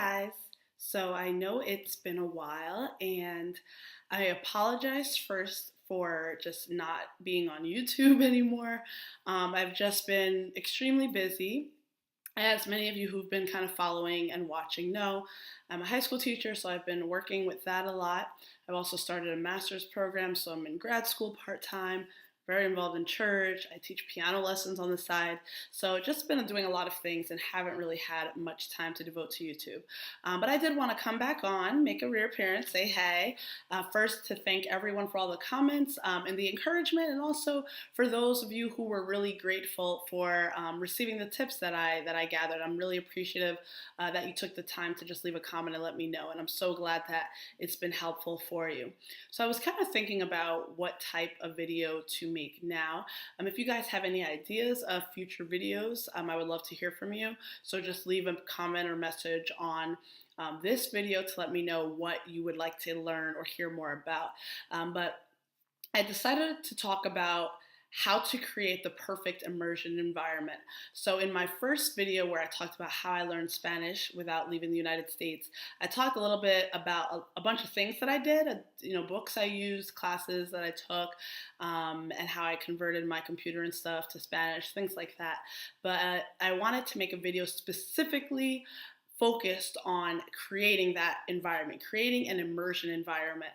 guys. So I know it's been a while, and I apologize first for just not being on YouTube anymore. I've just been extremely busy. As many of you who've been kind of following and watching know, I'm a high school teacher, so I've been working with that a lot. I've also started a master's program, so I'm in grad school part time, very involved in church. I teach piano lessons on the side. So just been doing a lot of things and haven't really had much time to devote to YouTube. But I did want to come back on, make a reappearance, say hey. First to thank everyone for all the comments and the encouragement, and also for those of you who were really grateful for receiving the tips that I gathered. I'm really appreciative that you took the time to just leave a comment and let me know, and I'm so glad that it's been helpful for you. So I was kind of thinking about what type of video to make now. If you guys have any ideas of future videos, I would love to hear from you. So just leave a comment or message on this video to let me know what you would like to learn or hear more about. But I decided to talk about how to create the perfect immersion environment. So in my first video where I talked about how I learned Spanish without leaving the United States, I talked a little bit about a bunch of things that I did, books I used, classes that I took, and how I converted my computer and stuff to Spanish, things like that. But I wanted to make a video specifically focused on creating that environment, creating an immersion environment.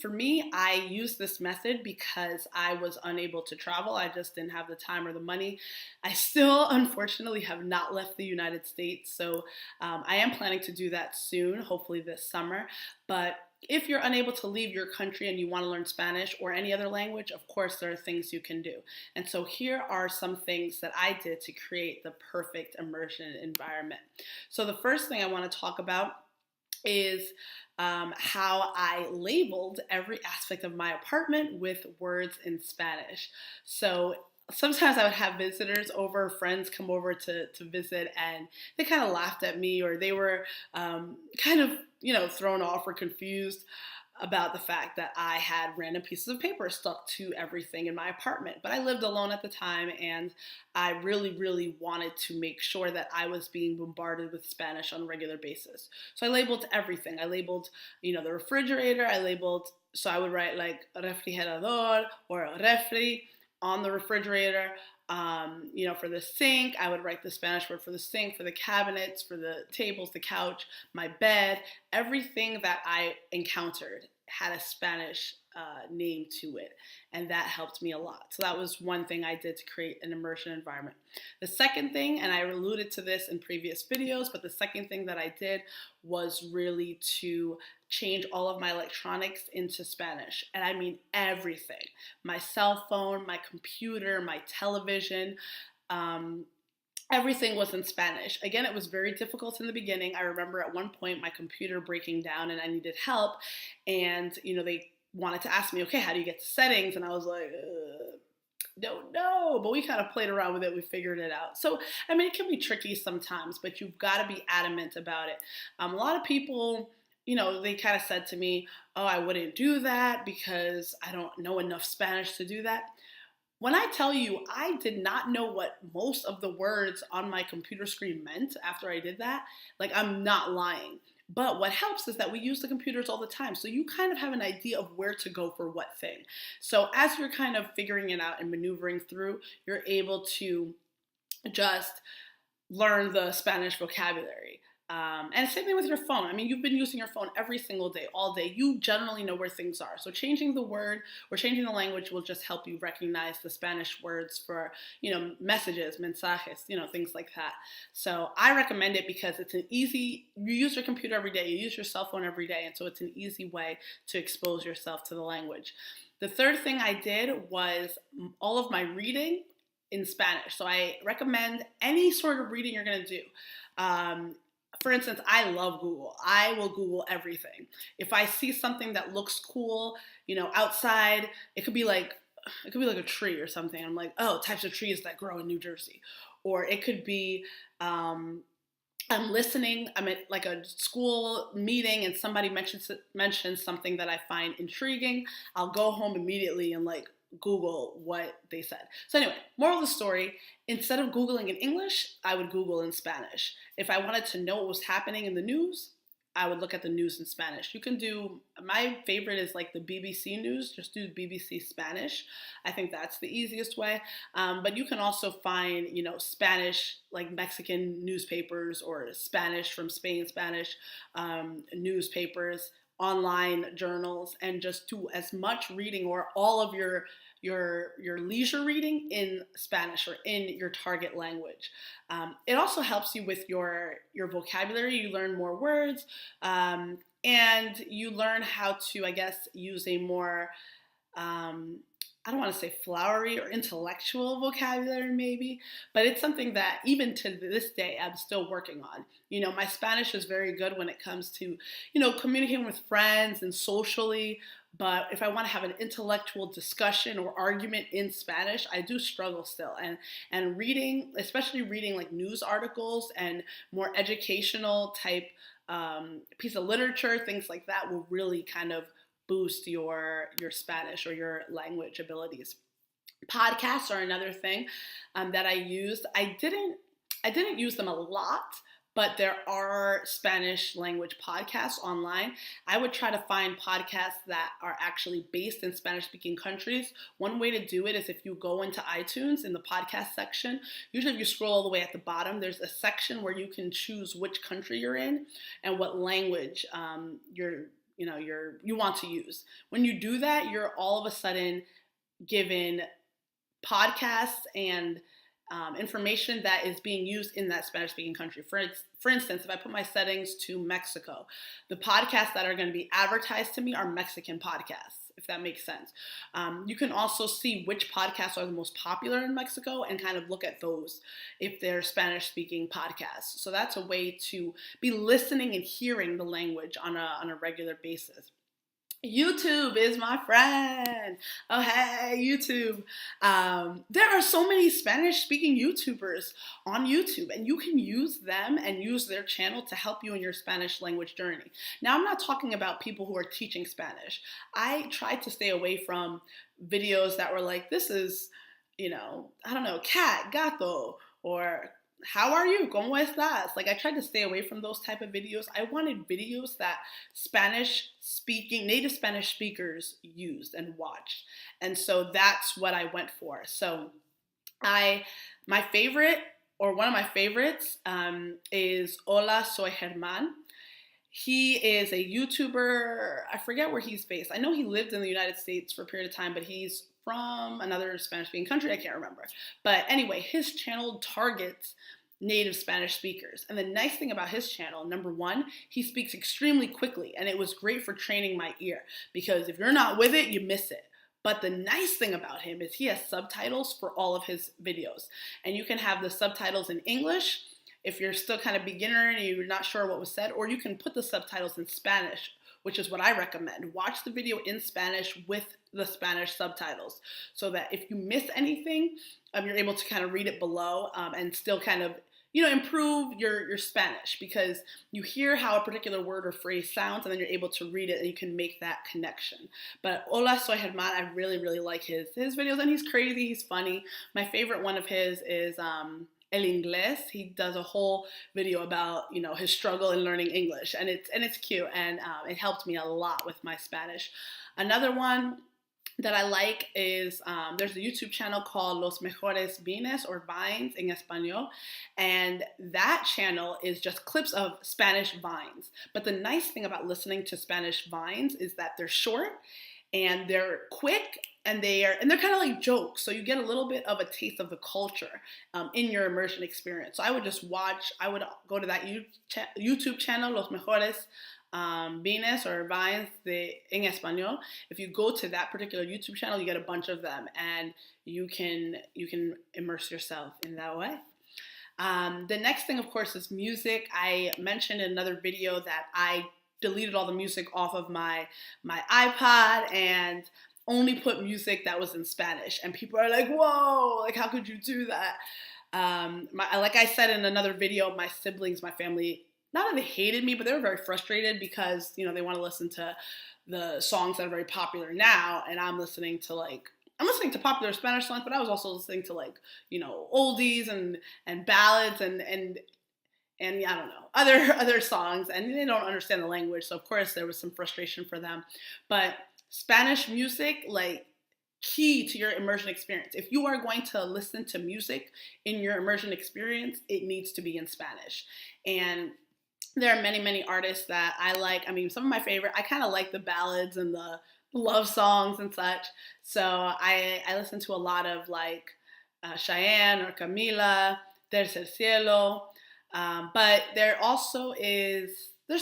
For me, I used this method because I was unable to travel. I just didn't have the time or the money. I still, unfortunately, have not left the United States, so I am planning to do that soon, hopefully this summer. But if you're unable to leave your country and you want to learn Spanish or any other language, of course, there are things you can do. And so here are some things that I did to create the perfect immersion environment. So the first thing I want to talk about is how I labeled every aspect of my apartment with words in Spanish. So sometimes I would have visitors over, friends come over to visit, and they kind of laughed at me, or they were kind of, thrown off or confused about the fact that I had random pieces of paper stuck to everything in my apartment. But I lived alone at the time, and I really, really wanted to make sure that I was being bombarded with Spanish on a regular basis. So I labeled everything. I labeled, the refrigerator. So I would write like refrigerador or refri on the refrigerator. For the sink, I would write the Spanish word for the sink, for the cabinets, for the tables, the couch, my bed. Everything that I encountered had a Spanish name to it, and that helped me a lot. So that was one thing I did to create an immersion environment. The second thing, and I alluded to this in previous videos, but the second thing that I did was really to change all of my electronics into Spanish. And I mean everything. My cell phone, my computer, my television, everything was in Spanish. Again, it was very difficult in the beginning. I remember at one point my computer breaking down and I needed help. And, they wanted to ask me, okay, how do you get to settings? And I was like, don't know, but we kind of played around with it. We figured it out. So, it can be tricky sometimes, but you've got to be adamant about it. A lot of people, they kind of said to me, oh, I wouldn't do that because I don't know enough Spanish to do that. When I tell you I did not know what most of the words on my computer screen meant after I did that, I'm not lying. But what helps is that we use the computers all the time. So you kind of have an idea of where to go for what thing. So as you're kind of figuring it out and maneuvering through, you're able to just learn the Spanish vocabulary. And same thing with your phone. You've been using your phone every single day, all day. You generally know where things are. So changing the word or changing the language will just help you recognize the Spanish words for, messages, mensajes, things like that. So I recommend it because you use your computer every day, you use your cell phone every day, and so it's an easy way to expose yourself to the language. The third thing I did was all of my reading in Spanish. So I recommend any sort of reading you're going to do. For instance, I love Google. I will Google everything. If I see something that looks cool, outside, it could be like a tree or something. I'm like, oh, types of trees that grow in New Jersey. Or it could be I'm listening. I'm at like a school meeting and somebody mentions something that I find intriguing. I'll go home immediately and like Google what they said. So anyway, moral of the story, instead of Googling in English, I would Google in Spanish. If I wanted to know what was happening in the news, I would look at the news in Spanish. You can do, my favorite is like the BBC news, just do BBC Spanish. I think that's the easiest way. But you can also find, Spanish, like Mexican newspapers or Spanish from Spain, Spanish newspapers, online journals, and just do as much reading or all of your leisure reading in Spanish or in your target language. It also helps you with your vocabulary. You learn more words, and you learn how to, I guess, use a more I don't want to say flowery or intellectual vocabulary, maybe, but it's something that even to this day I'm still working on. My Spanish is very good when it comes to, communicating with friends and socially. But if I want to have an intellectual discussion or argument in Spanish, I do struggle still. And reading, especially reading like news articles and more educational type piece of literature, things like that will really kind of boost your Spanish or your language abilities. Podcasts are another thing that I used. I didn't use them a lot, but there are Spanish language podcasts online. I would try to find podcasts that are actually based in Spanish speaking countries. One way to do it is if you go into iTunes in the podcast section, usually if you scroll all the way at the bottom, there's a section where you can choose which country you're in and what language you want to use. When you do that, you're all of a sudden given podcasts and information that is being used in that Spanish-speaking country. For instance, if I put my settings to Mexico, the podcasts that are going to be advertised to me are Mexican podcasts, if that makes sense. You can also see which podcasts are the most popular in Mexico and kind of look at those if they're Spanish-speaking podcasts. So that's a way to be listening and hearing the language on a regular basis. YouTube is my friend. Oh, hey, YouTube. There are so many Spanish-speaking YouTubers on YouTube, and you can use them and use their channel to help you in your Spanish language journey. Now, I'm not talking about people who are teaching Spanish. I tried to stay away from videos that were like, this is, I don't know, cat, gato, or how are you? ¿Cómo estás? Like I tried to stay away from those type of videos. I wanted videos that native Spanish speakers used and watched. And so that's what I went for. So my favorite, or one of my favorites, is Hola, Soy Germán. He is a YouTuber. I forget where he's based. I know he lived in the United States for a period of time, but he's from another Spanish-speaking country. I can't remember. But anyway, his channel targets native Spanish speakers. And the nice thing about his channel, number one, he speaks extremely quickly. And it was great for training my ear because if you're not with it, you miss it. But the nice thing about him is he has subtitles for all of his videos. And you can have the subtitles in English if you're still kind of beginner and you're not sure what was said, or you can put the subtitles in Spanish, which is what I recommend. Watch the video in Spanish with the Spanish subtitles so that if you miss anything, you're able to kind of read it below and still kind of, improve your Spanish because you hear how a particular word or phrase sounds and then you're able to read it and you can make that connection. But Hola, Soy Germán, I really, really like his videos and he's crazy, he's funny. My favorite one of his is El Inglés. He does a whole video about, his struggle in learning English and it's cute and it helped me a lot with my Spanish. Another one that I like is there's a YouTube channel called Los Mejores Vines or Vines in Español, and that channel is just clips of Spanish vines. But the nice thing about listening to Spanish vines is that they're short and they're quick and they're kind of like jokes, so you get a little bit of a taste of the culture in your immersion experience. So I would go to that YouTube channel, Los Mejores Vines or Vines en Español. If you go to that particular YouTube channel, you get a bunch of them, and you can immerse yourself in that way. The next thing, of course, is music. I mentioned in another video that I deleted all the music off of my iPod and only put music that was in Spanish. And people are like, whoa, like how could you do that? Like I said in another video, my siblings, my family, not that they hated me, but they were very frustrated because, they want to listen to the songs that are very popular now. And I'm listening to popular Spanish songs, but I was also listening to oldies and ballads and I don't know, other songs, and they don't understand the language. So of course there was some frustration for them. But Spanish music, like, key to your immersion experience. If you are going to listen to music in your immersion experience, it needs to be in Spanish. And there are many, many artists that I like. I mean, some of my favorite, I kind of like the ballads and the love songs and such. So I listen to a lot of Cheyenne or Camila, Tercer Cielo. But there's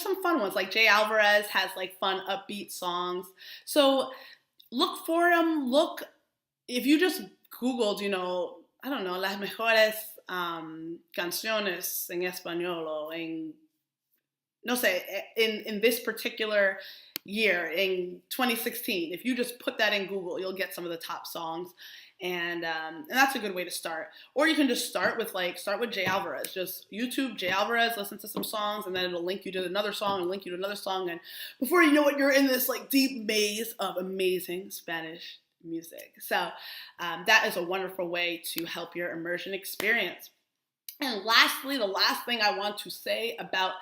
some fun ones. Like Jay Alvarez has like fun, upbeat songs. So look for them. If you just Googled, I don't know, las mejores canciones en español o no sé, in this particular year, in 2016, if you just put that in Google, you'll get some of the top songs. And that's a good way to start. Or you can just start with Jay Alvarez. Just YouTube Jay Alvarez, listen to some songs, and then it'll link you to another song and link you to another song. And before you know it, you're in this deep maze of amazing Spanish music. So that is a wonderful way to help your immersion experience. And lastly, the last thing I want to say about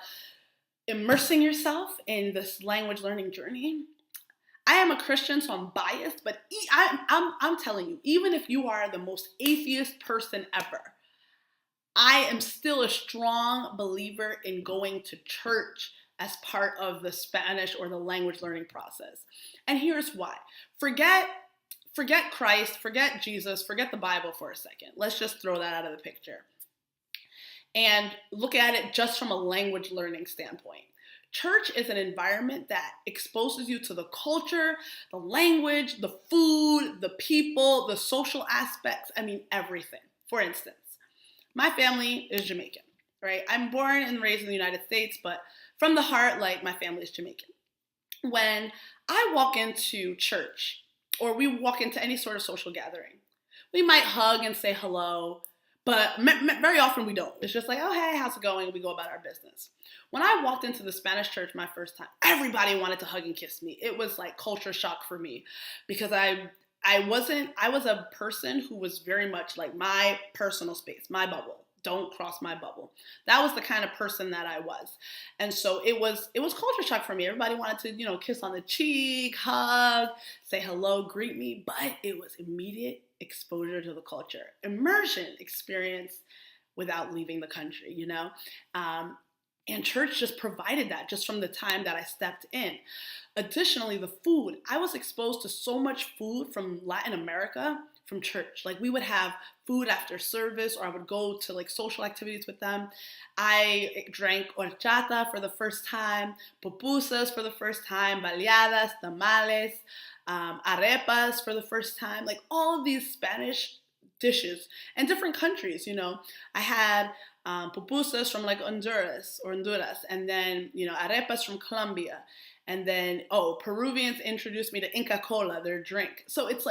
immersing yourself in this language learning journey. I am a Christian, so I'm biased, but I'm telling you, even if you are the most atheist person ever, I am still a strong believer in going to church as part of the Spanish or the language learning process. And here's why. Forget Christ, forget Jesus, forget the Bible for a second. Let's just throw that out of the picture and look at it just from a language learning standpoint. Church is an environment that exposes you to the culture, the language, the food, the people, the social aspects, everything. For instance, my family is Jamaican, right? I'm born and raised in the United States, but from the heart, my family is Jamaican. When I walk into church or we walk into any sort of social gathering, we might hug and say hello, but very often we don't. It's just like, oh, hey, how's it going? And we go about our business. When I walked into the Spanish church my first time, everybody wanted to hug and kiss me. It was like culture shock for me because I was a person who was very much like my personal space, my bubble. Don't cross my bubble. That was the kind of person that I was. And so it was culture shock for me. Everybody wanted to, kiss on the cheek, hug, say hello, greet me, but it was immediate exposure to the culture, immersion experience without leaving the country, and church just provided that just from the time that I stepped in. Additionally, the food, I was exposed to so much food from Latin America from church. We would have food after service, or I would go to social activities with them. I drank horchata for the first time, pupusas for the first time, baleadas, tamales, arepas for the first time, all of these Spanish dishes and different countries, I had pupusas from Honduras, and then, arepas from Colombia. And then, Peruvians introduced me to Inca Cola, their drink. So it's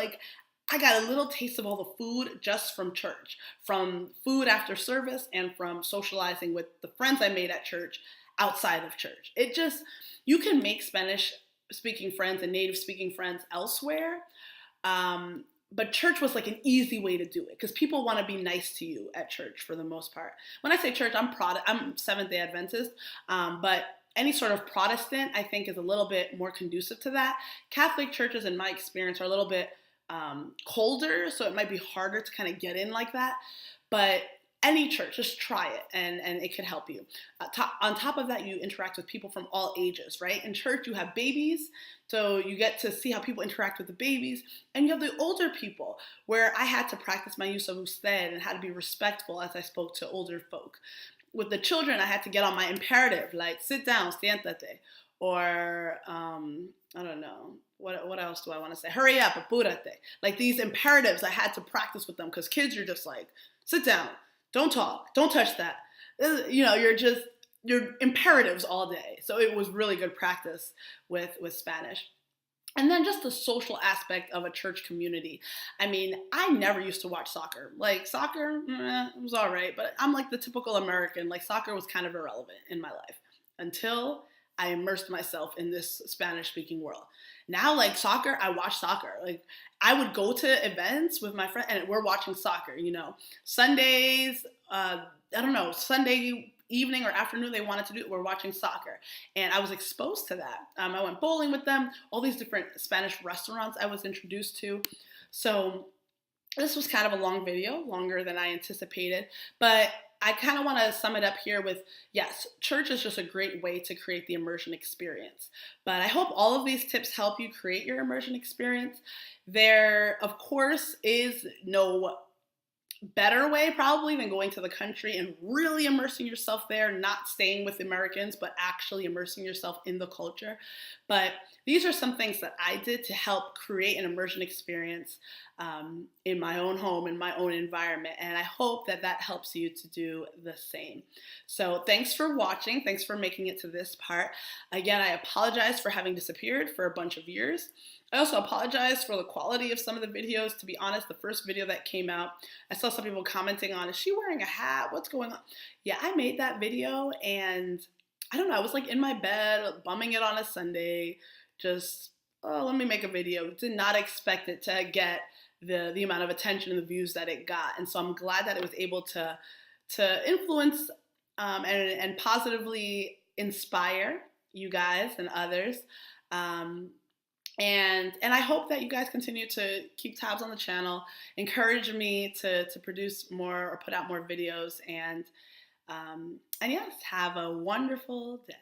I got a little taste of all the food just from church, from food after service and from socializing with the friends I made at church outside of church. You can make Spanish speaking friends and native speaking friends elsewhere. But church was an easy way to do it because people want to be nice to you at church for the most part. When I say church, I'm Seventh-day Adventist, but any sort of Protestant, I think, is a little bit more conducive to that. Catholic churches, in my experience, are a little bit colder, so it might be harder to kind of get in like that. But any church, just try it, and it could help you. On top of that, you interact with people from all ages, right? In church, you have babies, so you get to see how people interact with the babies, and you have the older people, where I had to practice my use of usted and had to be respectful as I spoke to older folk. With the children, I had to get on my imperative, sit down, siéntate, or I don't know, what else do I want to say? Hurry up, apúrate. These imperatives I had to practice with them because kids are just sit down. Don't talk. Don't touch that. You're imperatives all day. So it was really good practice with Spanish. And then just the social aspect of a church community. I mean, I never used to watch soccer. Like soccer, it was all right, but I'm like the typical American. Like soccer was kind of irrelevant in my life until I immersed myself in this Spanish speaking world. Now, like soccer, I watch soccer. Like I would go to events with my friend and we're watching soccer, you know, Sundays, I don't know, Sunday evening or afternoon they wanted to do it, we're watching soccer. And I was exposed to that. I went bowling with them, all these different Spanish restaurants I was introduced to. So this was kind of a long video, longer than I anticipated, but I kind of want to sum it up here with, yes, church is just a great way to create the immersion experience. But I hope all of these tips help you create your immersion experience. There, of course, is no better way probably than going to the country and really immersing yourself there, not staying with Americans, but actually immersing yourself in the culture. But these are some things that I did to help create an immersion experience in my own home, in my own environment. And I hope that that helps you to do the same. So thanks for watching. Thanks for making it to this part. Again, I apologize for having disappeared for a bunch of years. I also apologize for the quality of some of the videos. To be honest, the first video that came out, I saw some people commenting on, is she wearing a hat? What's going on? Yeah, I made that video and I don't know, I was like in my bed, bumming it on a Sunday, just, oh, let me make a video. Did not expect it to get the amount of attention and the views that it got. And so I'm glad that it was able to influence and positively inspire you guys and others. And I hope that you guys continue to keep tabs on the channel, encourage me to produce more or put out more videos, and yes, have a wonderful day.